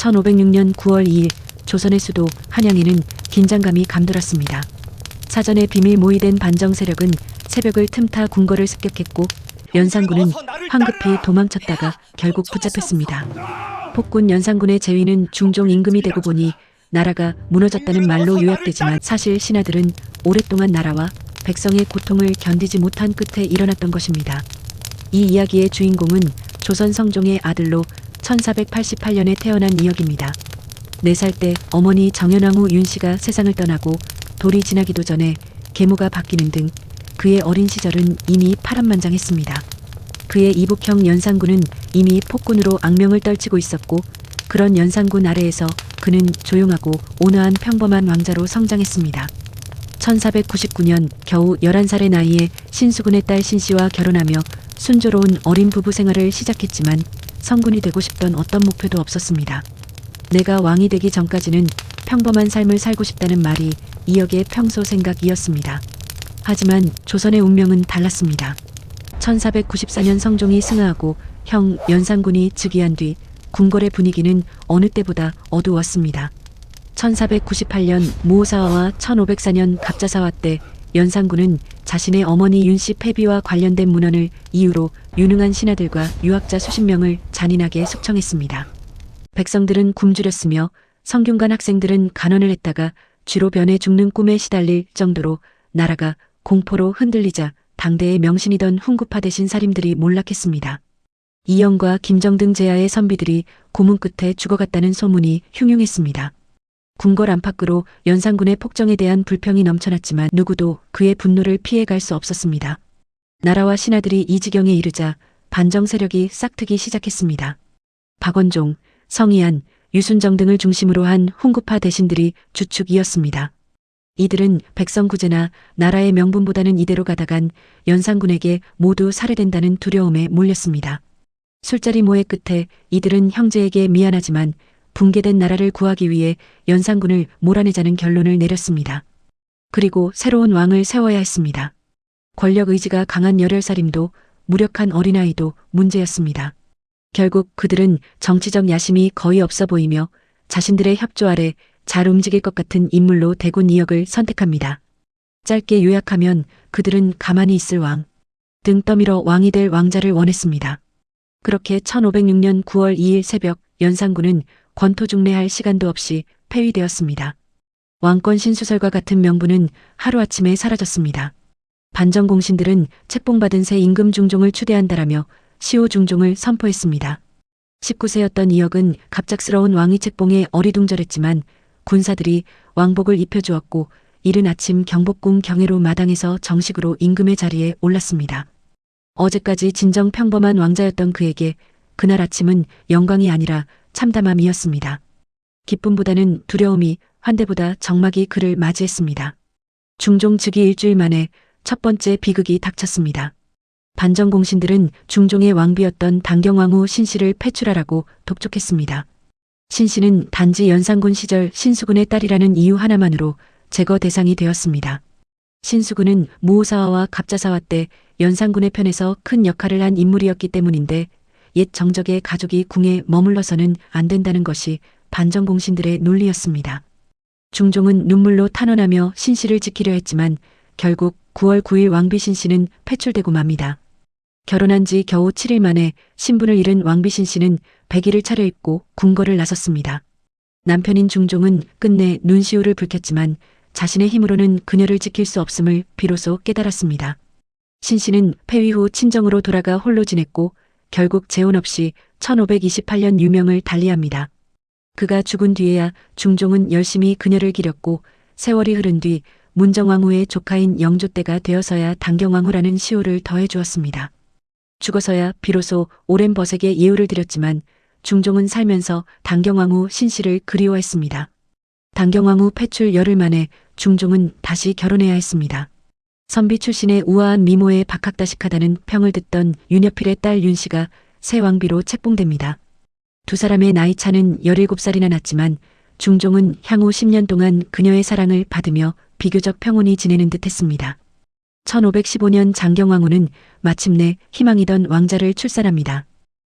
1506년 9월 2일 조선의 수도 한양에는 긴장감이 감돌았습니다. 사전에 비밀 모의된 반정 세력은 새벽을 틈타 궁궐을 습격했고 연산군은 황급히 도망쳤다가 결국 붙잡혔습니다. 폭군 연산군의 재위는 중종 임금이 되고 보니 나라가 무너졌다는 말로 요약되지만 사실 신하들은 오랫동안 나라와 백성의 고통을 견디지 못한 끝에 일어났던 것입니다. 이 이야기의 주인공은 조선 성종의 아들로 1488년에 태어난 이역입니다. 4살 때 어머니 정현왕후 윤씨가 세상을 떠나고 돌이 지나기도 전에 계모가 바뀌는 등 그의 어린 시절은 이미 파란만장했습니다. 그의 이복형 연산군은 이미 폭군으로 악명을 떨치고 있었고 그런 연산군 아래에서 그는 조용하고 온화한 평범한 왕자로 성장했습니다. 1499년 겨우 11살의 나이에 신수군의 딸 신씨와 결혼하며 순조로운 어린 부부 생활을 시작했지만 성군이 되고 싶던 어떤 목표도 없었습니다. 내가 왕이 되기 전까지는 평범한 삶을 살고 싶다는 말이 이역의 평소 생각이었습니다. 하지만 조선의 운명은 달랐습니다. 1494년 성종이 승하하고 형 연산군이 즉위한 뒤 궁궐의 분위기는 어느 때보다 어두웠습니다. 1498년 무오사화와 1504년 갑자사화 때 연산군은 자신의 어머니 윤씨 패비와 관련된 문헌을 이유로 유능한 신하들과 유학자 수십 명을 잔인하게 숙청했습니다. 백성들은 굶주렸으며 성균관 학생들은 간언을 했다가 쥐로 변해 죽는 꿈에 시달릴 정도로 나라가 공포로 흔들리자 당대의 명신이던 훈구파 대신 사림들이 몰락했습니다. 이영과 김정 등 제야의 선비들이 고문 끝에 죽어갔다는 소문이 흉흉했습니다. 궁궐 안팎으로 연산군의 폭정에 대한 불평이 넘쳐났지만 누구도 그의 분노를 피해갈 수 없었습니다. 나라와 신하들이 이 지경에 이르자 반정 세력이 싹트기 시작했습니다. 박원종, 성희안, 유순정 등을 중심으로 한 훈구파 대신들이 주축이었습니다. 이들은 백성 구제나 나라의 명분보다는 이대로 가다간 연산군에게 모두 살해된다는 두려움에 몰렸습니다. 술자리 모의 끝에 이들은 형제에게 미안하지만 붕괴된 나라를 구하기 위해 연산군을 몰아내자는 결론을 내렸습니다. 그리고 새로운 왕을 세워야 했습니다. 권력 의지가 강한 열혈살인도 무력한 어린아이도 문제였습니다. 결국 그들은 정치적 야심이 거의 없어 보이며 자신들의 협조 아래 잘 움직일 것 같은 인물로 대군 이역을 선택합니다. 짧게 요약하면 그들은 가만히 있을 왕, 등 떠밀어 왕이 될 왕자를 원했습니다. 그렇게 1506년 9월 2일 새벽 연산군은 권토중래할 시간도 없이 폐위되었습니다. 왕권 신수설과 같은 명분은 하루아침에 사라졌습니다. 반정 공신들은 책봉받은 새 임금 중종을 추대한다라며 시호 중종을 선포했습니다. 19세였던 이역은 갑작스러운 왕위 책봉에 어리둥절했지만 군사들이 왕복을 입혀주었고 이른 아침 경복궁 경회로 마당에서 정식으로 임금의 자리에 올랐습니다. 어제까지 진정 평범한 왕자였던 그에게 그날 아침은 영광이 아니라 참담함이었습니다. 기쁨보다는 두려움이, 환대보다 적막이 그를 맞이했습니다. 중종 즉위 일주일 만에 첫 번째 비극이 닥쳤습니다. 반정 공신들은 중종의 왕비였던 당경왕후 신씨를 폐출하라고 독촉했습니다. 신씨는 단지 연산군 시절 신수군의 딸이라는 이유 하나만으로 제거 대상이 되었습니다. 신수군은 무오사화와 갑자사화 때 연산군의 편에서 큰 역할을 한 인물이었기 때문인데 옛 정적의 가족이 궁에 머물러서는 안 된다는 것이 반정 공신들의 논리였습니다. 중종은 눈물로 탄원하며 신씨를 지키려 했지만 결국 9월 9일 왕비 신씨는 폐출되고 맙니다. 결혼한 지 겨우 7일 만에 신분을 잃은 왕비 신씨는 백의를 차려입고 궁궐을 나섰습니다. 남편인 중종은 끝내 눈시울을 붉혔지만 자신의 힘으로는 그녀를 지킬 수 없음을 비로소 깨달았습니다. 신씨는 폐위 후 친정으로 돌아가 홀로 지냈고 결국 재혼 없이 1528년 유명을 달리합니다. 그가 죽은 뒤에야 중종은 열심히 그녀를 기렸고 세월이 흐른 뒤 문정왕후의 조카인 영조때가 되어서야 당경왕후라는 시호를 더해주었습니다. 죽어서야 비로소 오랜 벗에게 예우를 드렸지만 중종은 살면서 당경왕후 신씨를 그리워했습니다. 당경왕후 폐출 열흘 만에 중종은 다시 결혼해야 했습니다. 선비 출신의 우아한 미모에 박학다식하다는 평을 듣던 윤여필의 딸 윤씨가 새 왕비로 책봉됩니다. 두 사람의 나이 차는 17살이나 났지만 중종은 향후 10년 동안 그녀의 사랑을 받으며 비교적 평온히 지내는 듯 했습니다. 1515년 장경왕후는 마침내 희망이던 왕자를 출산합니다.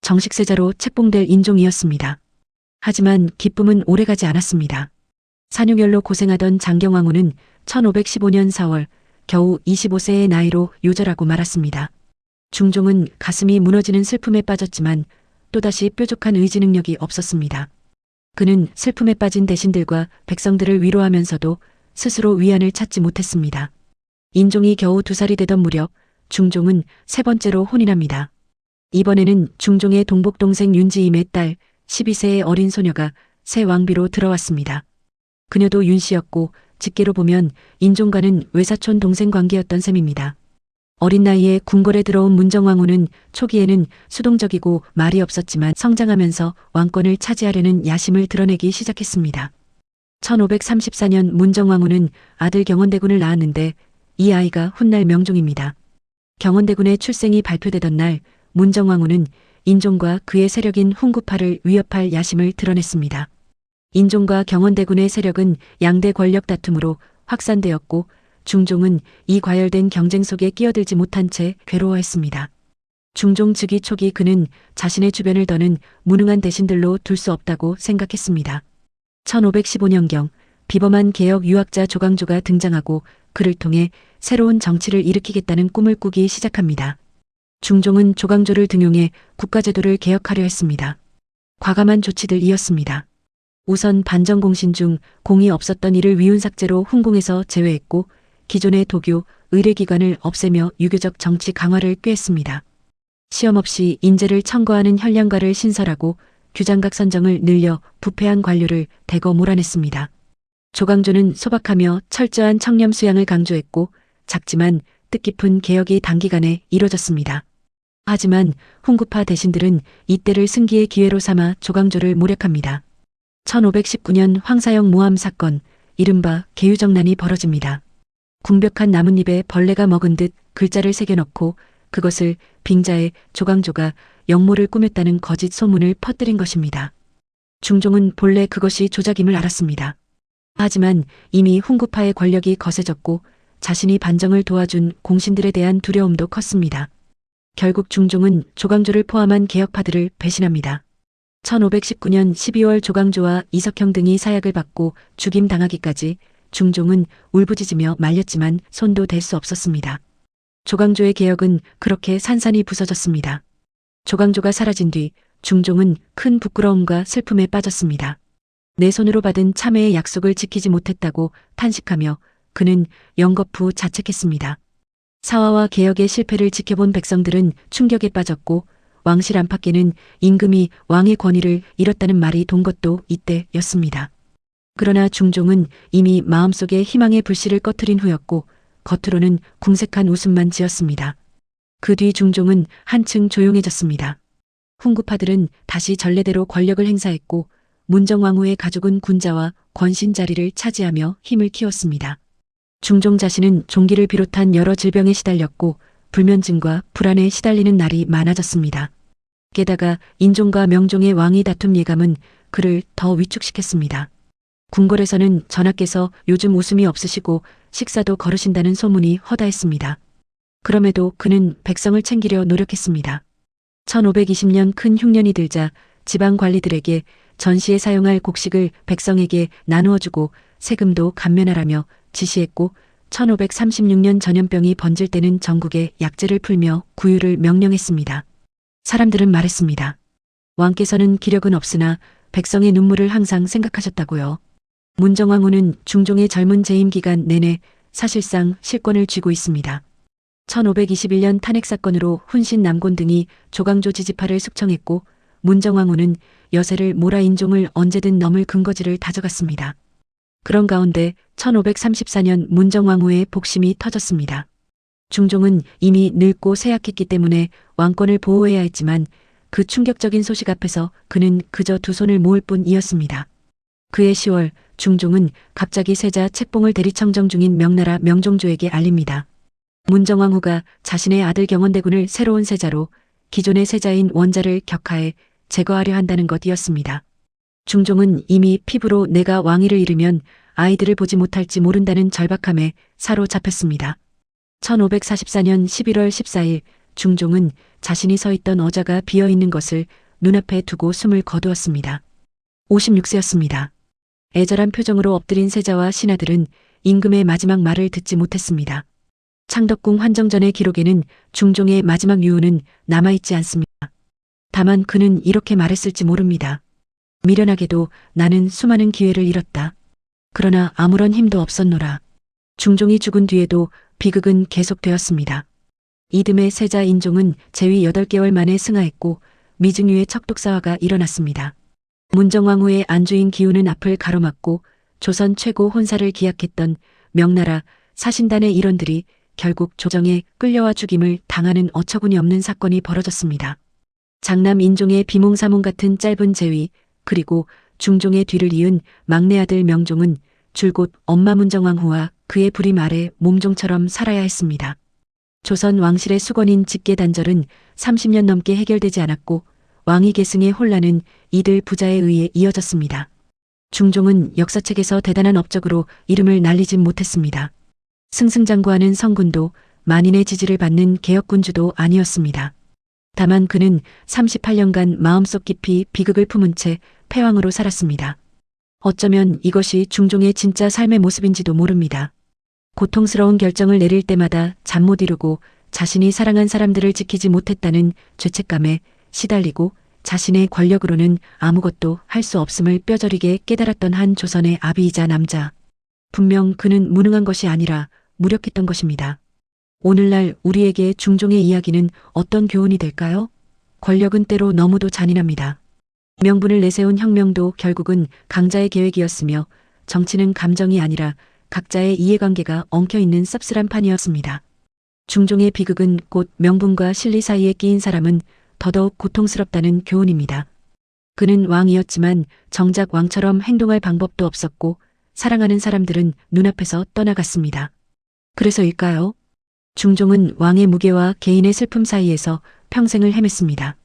정식세자로 책봉될 인종이었습니다. 하지만 기쁨은 오래가지 않았습니다. 산유결로 고생하던 장경왕후는 1515년 4월 겨우 25세의 나이로 요절하고 말았습니다. 중종은 가슴이 무너지는 슬픔에 빠졌지만 또다시 뾰족한 의지 능력이 없었습니다. 그는 슬픔에 빠진 대신들과 백성들을 위로하면서도 스스로 위안을 찾지 못했습니다. 인종이 겨우 2살이 되던 무렵 중종은 세 번째로 혼인합니다. 이번에는 중종의 동복동생 윤지임의 딸 12세의 어린 소녀가 새 왕비로 들어왔습니다. 그녀도 윤씨였고 직계로 보면 인종과는 외사촌 동생 관계였던 셈입니다. 어린 나이에 궁궐에 들어온 문정왕후는 초기에는 수동적이고 말이 없었지만 성장하면서 왕권을 차지하려는 야심을 드러내기 시작했습니다. 1534년 문정왕후는 아들 경원대군을 낳았는데 이 아이가 훗날 명종입니다. 경원대군의 출생이 발표되던 날 문정왕후는 인종과 그의 세력인 훈구파를 위협할 야심을 드러냈습니다. 인종과 경원대군의 세력은 양대 권력 다툼으로 확산되었고 중종은 이 과열된 경쟁 속에 끼어들지 못한 채 괴로워했습니다. 중종 즉위 초기 그는 자신의 주변을 더는 무능한 대신들로 둘 수 없다고 생각했습니다. 1515년경 비범한 개혁 유학자 조광조가 등장하고 그를 통해 새로운 정치를 일으키겠다는 꿈을 꾸기 시작합니다. 중종은 조광조를 등용해 국가제도를 개혁하려 했습니다. 과감한 조치들이었습니다. 우선 반정공신 중 공이 없었던 이를 위훈삭제로 훈공에서 제외했고 기존의 도교, 의례기관을 없애며 유교적 정치 강화를 꾀했습니다. 시험 없이 인재를 청거하는 현량가를 신설하고 규장각 선정을 늘려 부패한 관료를 대거 몰아냈습니다. 조광조는 소박하며 철저한 청렴 수양을 강조했고 작지만 뜻깊은 개혁이 단기간에 이뤄졌습니다. 하지만 훈구파 대신들은 이때를 승기의 기회로 삼아 조광조를 모략합니다. 1519년 황사영 모함 사건, 이른바 계유정난이 벌어집니다. 궁벽한 나뭇잎에 벌레가 먹은 듯 글자를 새겨넣고 그것을 빙자에 조광조가 역모를 꾸몄다는 거짓 소문을 퍼뜨린 것입니다. 중종은 본래 그것이 조작임을 알았습니다. 하지만 이미 훈구파의 권력이 거세졌고 자신이 반정을 도와준 공신들에 대한 두려움도 컸습니다. 결국 중종은 조광조를 포함한 개혁파들을 배신합니다. 1519년 12월 조광조와 이석형 등이 사약을 받고 죽임당하기까지 중종은 울부짖으며 말렸지만 손도 댈 수 없었습니다. 조광조의 개혁은 그렇게 산산이 부서졌습니다. 조광조가 사라진 뒤 중종은 큰 부끄러움과 슬픔에 빠졌습니다. 내 손으로 받은 참회의 약속을 지키지 못했다고 탄식하며 그는 영거푸 자책했습니다. 사화와 개혁의 실패를 지켜본 백성들은 충격에 빠졌고 왕실 안팎에는 임금이 왕의 권위를 잃었다는 말이 돈 것도 이때였습니다. 그러나 중종은 이미 마음속에 희망의 불씨를 꺼트린 후였고 겉으로는 궁색한 웃음만 지었습니다. 그 뒤 중종은 한층 조용해졌습니다. 훈구파들은 다시 전례대로 권력을 행사했고 문정왕후의 가족은 군자와 권신 자리를 차지하며 힘을 키웠습니다. 중종 자신은 종기를 비롯한 여러 질병에 시달렸고 불면증과 불안에 시달리는 날이 많아졌습니다. 게다가 인종과 명종의 왕위 다툼 예감은 그를 더 위축시켰습니다. 궁궐에서는 전하께서 요즘 웃음이 없으시고 식사도 거르신다는 소문이 허다했습니다. 그럼에도 그는 백성을 챙기려 노력했습니다. 1520년 큰 흉년이 들자 지방 관리들에게 전시에 사용할 곡식을 백성에게 나누어주고 세금도 감면하라며 지시했고 1536년 전염병이 번질 때는 전국에 약제를 풀며 구유를 명령했습니다. 사람들은 말했습니다. 왕께서는 기력은 없으나 백성의 눈물을 항상 생각하셨다고요. 문정왕후는 중종의 젊은 재임 기간 내내 사실상 실권을 쥐고 있습니다. 1521년 탄핵 사건으로 훈신 남곤 등이 조광조 지지파를 숙청했고 문정왕후는 여세를 몰아 인종을 언제든 넘을 근거지를 다져갔습니다. 그런 가운데 1534년 문정왕후의 복심이 터졌습니다. 중종은 이미 늙고 쇠약했기 때문에 왕권을 보호해야 했지만 그 충격적인 소식 앞에서 그는 그저 두 손을 모을 뿐이었습니다. 그해 10월 중종은 갑자기 세자 책봉을 대리청정 중인 명나라 명종조에게 알립니다. 문정왕후가 자신의 아들 경원대군을 새로운 세자로 기존의 세자인 원자를 격하해 제거하려 한다는 것이었습니다. 중종은 이미 피부로 내가 왕위를 잃으면 아이들을 보지 못할지 모른다는 절박함에 사로잡혔습니다. 1544년 11월 14일 중종은 자신이 서 있던 어자가 비어있는 것을 눈앞에 두고 숨을 거두었습니다. 56세였습니다. 애절한 표정으로 엎드린 세자와 신하들은 임금의 마지막 말을 듣지 못했습니다. 창덕궁 환정전의 기록에는 중종의 마지막 유언은 남아있지 않습니다. 다만 그는 이렇게 말했을지 모릅니다. 미련하게도 나는 수많은 기회를 잃었다. 그러나 아무런 힘도 없었노라. 중종이 죽은 뒤에도 비극은 계속되었습니다. 이듬해 세자 인종은 재위 8개월 만에 승하했고 미증유의 척독사화가 일어났습니다. 문정왕후의 안주인 기훈은 앞을 가로막고 조선 최고 혼사를 기약했던 명나라 사신단의 일원들이 결국 조정에 끌려와 죽임을 당하는 어처구니 없는 사건이 벌어졌습니다. 장남 인종의 비몽사몽 같은 짧은 재위, 그리고 중종의 뒤를 이은 막내 아들 명종은 줄곧 엄마 문정왕후와 그의 부림 아래 몸종처럼 살아야 했습니다. 조선 왕실의 수건인 직계단절은 30년 넘게 해결되지 않았고 왕위 계승의 혼란은 이들 부자에 의해 이어졌습니다. 중종은 역사책에서 대단한 업적으로 이름을 날리진 못했습니다. 승승장구하는 성군도 만인의 지지를 받는 개혁군주도 아니었습니다. 다만 그는 38년간 마음속 깊이 비극을 품은 채 패왕으로 살았습니다. 어쩌면 이것이 중종의 진짜 삶의 모습인지도 모릅니다. 고통스러운 결정을 내릴 때마다 잠 못 이루고 자신이 사랑한 사람들을 지키지 못했다는 죄책감에 시달리고 자신의 권력으로는 아무것도 할 수 없음을 뼈저리게 깨달았던 한 조선의 아비이자 남자. 분명 그는 무능한 것이 아니라 무력했던 것입니다. 오늘날 우리에게 중종의 이야기는 어떤 교훈이 될까요? 권력은 때로 너무도 잔인합니다. 명분을 내세운 혁명도 결국은 강자의 계획이었으며 정치는 감정이 아니라 각자의 이해관계가 엉켜있는 씁쓸한 판이었습니다. 중종의 비극은 곧 명분과 실리 사이에 끼인 사람은 더더욱 고통스럽다는 교훈입니다. 그는 왕이었지만 정작 왕처럼 행동할 방법도 없었고 사랑하는 사람들은 눈앞에서 떠나갔습니다. 그래서일까요? 중종은 왕의 무게와 개인의 슬픔 사이에서 평생을 헤맸습니다.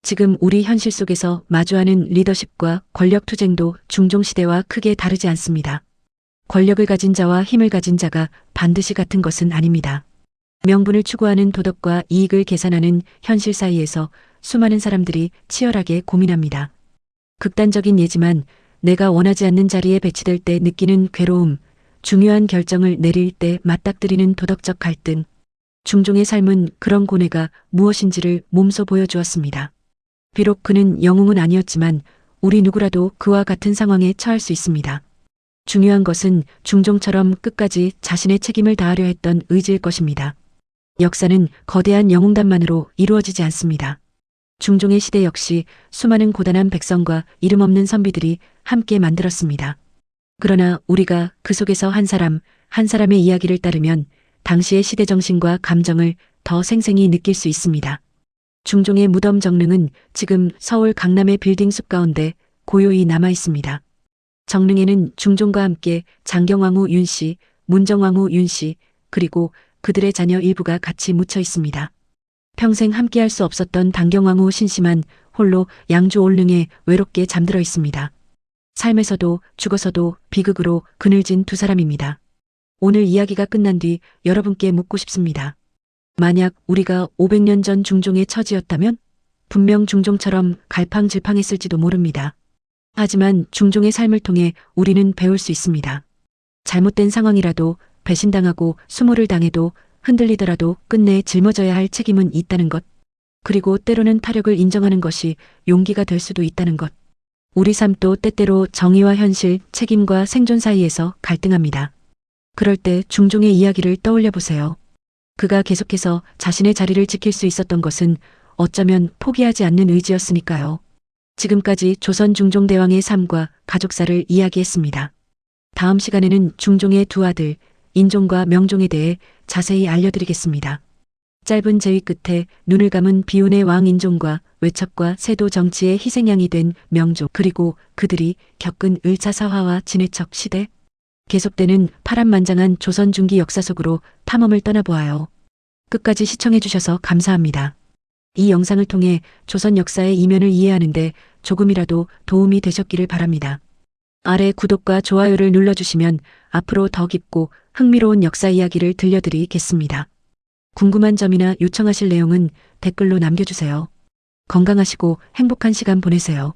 지금 우리 현실 속에서 마주하는 리더십과 권력 투쟁도 중종 시대와 크게 다르지 않습니다. 권력을 가진 자와 힘을 가진 자가 반드시 같은 것은 아닙니다. 명분을 추구하는 도덕과 이익을 계산하는 현실 사이에서 수많은 사람들이 치열하게 고민합니다. 극단적인 예지만 내가 원하지 않는 자리에 배치될 때 느끼는 괴로움, 중요한 결정을 내릴 때 맞닥뜨리는 도덕적 갈등. 중종의 삶은 그런 고뇌가 무엇인지를 몸소 보여주었습니다. 비록 그는 영웅은 아니었지만 우리 누구라도 그와 같은 상황에 처할 수 있습니다. 중요한 것은 중종처럼 끝까지 자신의 책임을 다하려 했던 의지일 것입니다. 역사는 거대한 영웅단만으로 이루어지지 않습니다. 중종의 시대 역시 수많은 고단한 백성과 이름 없는 선비들이 함께 만들었습니다. 그러나 우리가 그 속에서 한 사람의 이야기를 따르면 당시의 시대 정신과 감정을 더 생생히 느낄 수 있습니다. 중종의 무덤 정릉은 지금 서울 강남의 빌딩 숲 가운데 고요히 남아 있습니다. 정릉에는 중종과 함께 장경왕후 윤씨, 문정왕후 윤씨, 그리고 그들의 자녀 일부가 같이 묻혀 있습니다. 평생 함께할 수 없었던 단경왕후 신씨만 홀로 양주 올릉에 외롭게 잠들어 있습니다. 삶에서도 죽어서도 비극으로 그늘진 두 사람입니다. 오늘 이야기가 끝난 뒤 여러분께 묻고 싶습니다. 만약 우리가 500년 전 중종의 처지였다면 분명 중종처럼 갈팡질팡했을지도 모릅니다. 하지만 중종의 삶을 통해 우리는 배울 수 있습니다. 잘못된 상황이라도 배신당하고 수모를 당해도 흔들리더라도 끝내 짊어져야 할 책임은 있다는 것. 그리고 때로는 타력을 인정하는 것이 용기가 될 수도 있다는 것. 우리 삶도 때때로 정의와 현실, 책임과 생존 사이에서 갈등합니다. 그럴 때 중종의 이야기를 떠올려 보세요. 그가 계속해서 자신의 자리를 지킬 수 있었던 것은 어쩌면 포기하지 않는 의지였으니까요. 지금까지 조선 중종대왕의 삶과 가족사를 이야기했습니다. 다음 시간에는 중종의 두 아들, 인종과 명종에 대해 자세히 알려드리겠습니다. 짧은 재위 끝에 눈을 감은 비운의 왕 인종과 외척과 세도 정치의 희생양이 된 명종, 그리고 그들이 겪은 을차사화와 진해척 시대, 계속되는 파란만장한 조선 중기 역사 속으로 탐험을 떠나보아요. 끝까지 시청해주셔서 감사합니다. 이 영상을 통해 조선 역사의 이면을 이해하는데 조금이라도 도움이 되셨기를 바랍니다. 아래 구독과 좋아요를 눌러주시면 앞으로 더 깊고 흥미로운 역사 이야기를 들려드리겠습니다. 궁금한 점이나 요청하실 내용은 댓글로 남겨주세요. 건강하시고 행복한 시간 보내세요.